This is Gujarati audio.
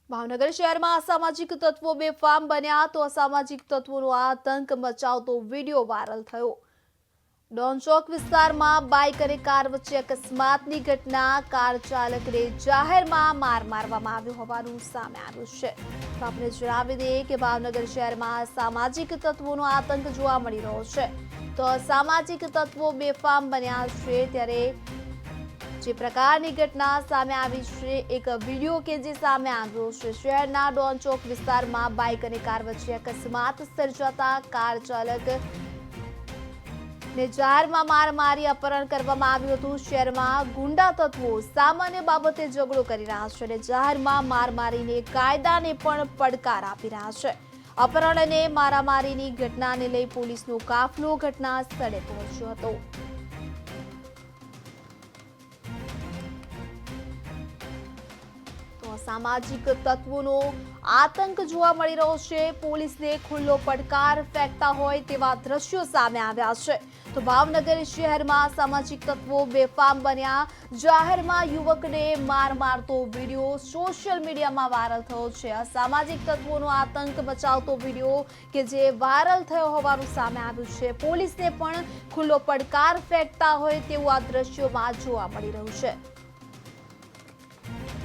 ભાવનગર શહેરમાં અસામાજિક તત્વો બેફામ બન્યા તો અસામાજિક તત્વોનો આતંક મચાવતો વિડીયો વાયરલ થયો। ડોનચોક વિસ્તારમાં બાઇક અને કાર વચ્ચે અકસ્માતની ઘટના, કાર ચાલકને જાહેરમાં માર મારવામાં આવ્યો હોવાનું સામે આવ્યું છે। તો આપણે જણાવી દઈએ કે ભાવનગર શહેરમાં અસામાજિક તત્વોનો આતંક જોવા મળી રહ્યો છે। તો અસામાજિક તત્વો બેફામ બન્યા છે ત્યારે જે પ્રકારની ઘટના સામે આવી છે, એક વિડીયો કે જે સામે આવ્યો છે। શહેરના ડોનચોક વિસ્તારમાં બાઇક અને કાર વચ્ચે અકસ્માત સર્જાતા કાર ચાલક ને જાહેરમાં માર મારી અપહરણ કરવામાં આવ્યું હતું। શહેરમાં ગુંડા તત્વો સામાન્ય બાબતે ઝઘડો કરી રહ્યા છે અને જાહેરમાં માર મારીને કાયદાને પણ પડકાર આપી રહ્યા છે। અપહરણ અને મારામારીની ઘટનાને લઈ પોલીસનો કાફલો ઘટના સ્થળે પહોંચ્યો હતો। સામાજિક તત્વોનો આતંક જોવા મળી રહ્યો છે। પોલીસને ખુલ્લો પડકાર ફેંકતા હોય તેવા દ્રશ્યો સામે આવ્યા છે। તો ભાવનગર શહેરમાં સામાજિક તત્વો બેફામ બન્યા। જાહેરમાં યુવકને માર મારતો વિડીયો સોશિયલ મીડિયામાં વાયરલ થયો છે। અસામાજિક તત્વોનો આતંક મચાવતો વિડીયો કે જે વાયરલ થયો હોવાનું સામે આવ્યું છે। પોલીસને પણ ખુલ્લો પડકાર ફેંકતા હોય તેવું આ દ્રશ્યોમાં જોવા મળી રહ્યું છે।